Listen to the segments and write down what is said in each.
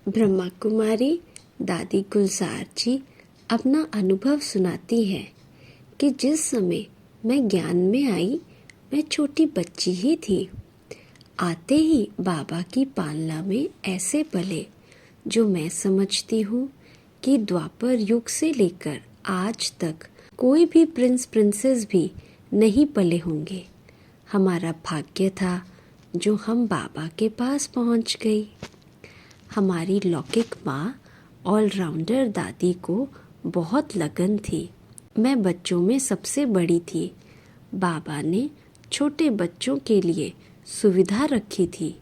ब्रह्मा कुमारी दादी गुलजार जी अपना अनुभव सुनाती हैं कि जिस समय मैं ज्ञान में आई मैं छोटी बच्ची ही थी। आते ही बाबा की पालना में ऐसे पले जो मैं समझती हूँ कि द्वापर युग से लेकर आज तक कोई भी प्रिंस प्रिंसेस भी नहीं पले होंगे। हमारा भाग्य था जो हम बाबा के पास पहुँच गई। हमारी लौकिक माँ ऑलराउंडर दादी को बहुत लगन थी। मैं बच्चों में सबसे बड़ी थी। बाबा ने छोटे बच्चों के लिए सुविधा रखी थी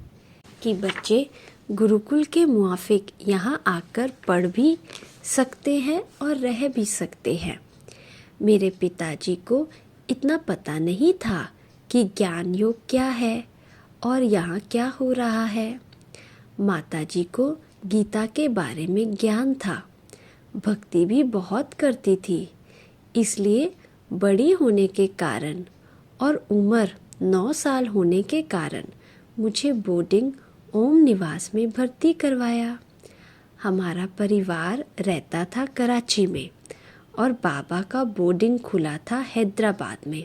कि बच्चे गुरुकुल के मुआफिक यहाँ आकर पढ़ भी सकते हैं और रह भी सकते हैं। मेरे पिताजी को इतना पता नहीं था कि ज्ञान योग क्या है और यहाँ क्या हो रहा है। माताजी को गीता के बारे में ज्ञान था, भक्ति भी बहुत करती थी। इसलिए बड़ी होने के कारण और उम्र 9 साल होने के कारण मुझे बोर्डिंग ओम निवास में भर्ती करवाया। हमारा परिवार रहता था कराची में और बाबा का बोर्डिंग खुला था हैदराबाद में।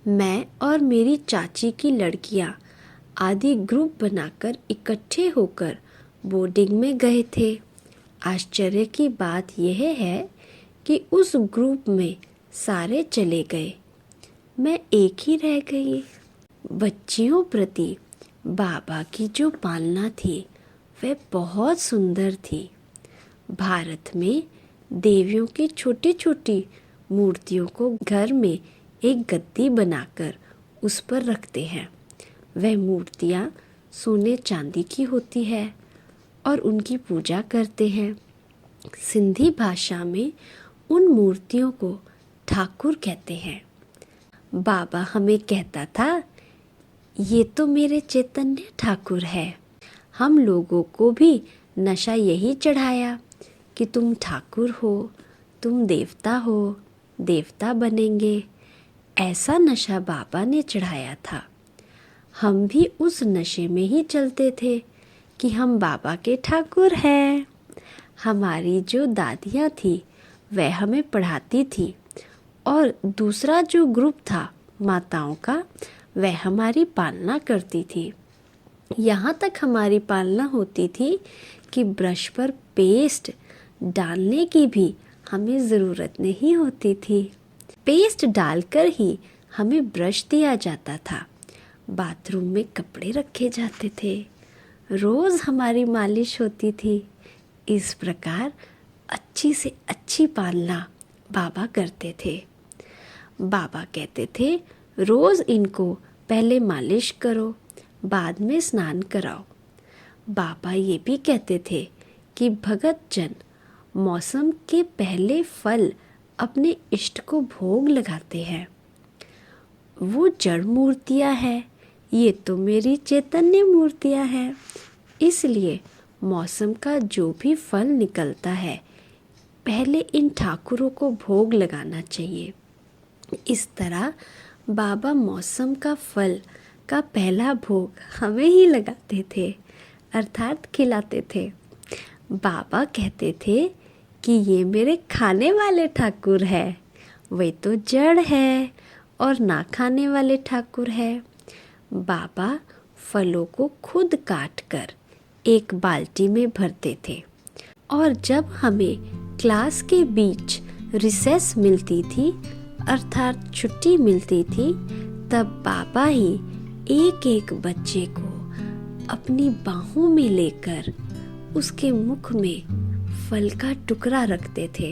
मैं और मेरी चाची की लड़कियां आदि ग्रुप बनाकर इकट्ठे होकर बोर्डिंग में गए थे। आश्चर्य की बात यह है कि उस ग्रुप में सारे चले गए, मैं एक ही रह गई। बच्चियों प्रति बाबा की जो पालना थी वह बहुत सुंदर थी। भारत में देवियों की छोटी छोटी मूर्तियों को घर में एक गद्दी बनाकर उस पर रखते हैं। वह मूर्तियाँ सोने चांदी की होती है और उनकी पूजा करते हैं। सिंधी भाषा में उन मूर्तियों को ठाकुर कहते हैं। बाबा हमें कहता था, ये तो मेरे चैतन्य ठाकुर है। हम लोगों को भी नशा यही चढ़ाया कि तुम ठाकुर हो, तुम देवता हो, देवता बनेंगे। ऐसा नशा बाबा ने चढ़ाया था। हम भी उस नशे में ही चलते थे कि हम बाबा के ठाकुर हैं। हमारी जो दादियाँ थी वह हमें पढ़ाती थी और दूसरा जो ग्रुप था माताओं का वह हमारी पालना करती थी। यहाँ तक हमारी पालना होती थी कि ब्रश पर पेस्ट डालने की भी हमें ज़रूरत नहीं होती थी। पेस्ट डालकर ही हमें ब्रश दिया जाता था। बाथरूम में कपड़े रखे जाते थे। रोज़ हमारी मालिश होती थी। इस प्रकार अच्छी से अच्छी पालना बाबा करते थे। बाबा कहते थे, रोज़ इनको पहले मालिश करो, बाद में स्नान कराओ। बाबा ये भी कहते थे कि भगत जन मौसम के पहले फल अपने इष्ट को भोग लगाते हैं। वो जड़ मूर्तियाँ हैं, ये तो मेरी चैतन्य मूर्तियाँ हैं। इसलिए मौसम का जो भी फल निकलता है पहले इन ठाकुरों को भोग लगाना चाहिए। इस तरह बाबा मौसम का फल का पहला भोग हमें ही लगाते थे, अर्थात खिलाते थे। बाबा कहते थे कि ये मेरे खाने वाले ठाकुर है, वे तो जड़ है और ना खाने वाले ठाकुर है। बाबा फलों को खुद काट कर एक बाल्टी में भरते थे और जब हमें क्लास के बीच रिसेस मिलती थी अर्थात छुट्टी मिलती थी, तब बाबा ही एक एक बच्चे को अपनी बाहों में लेकर उसके मुख में फल का टुकड़ा रखते थे।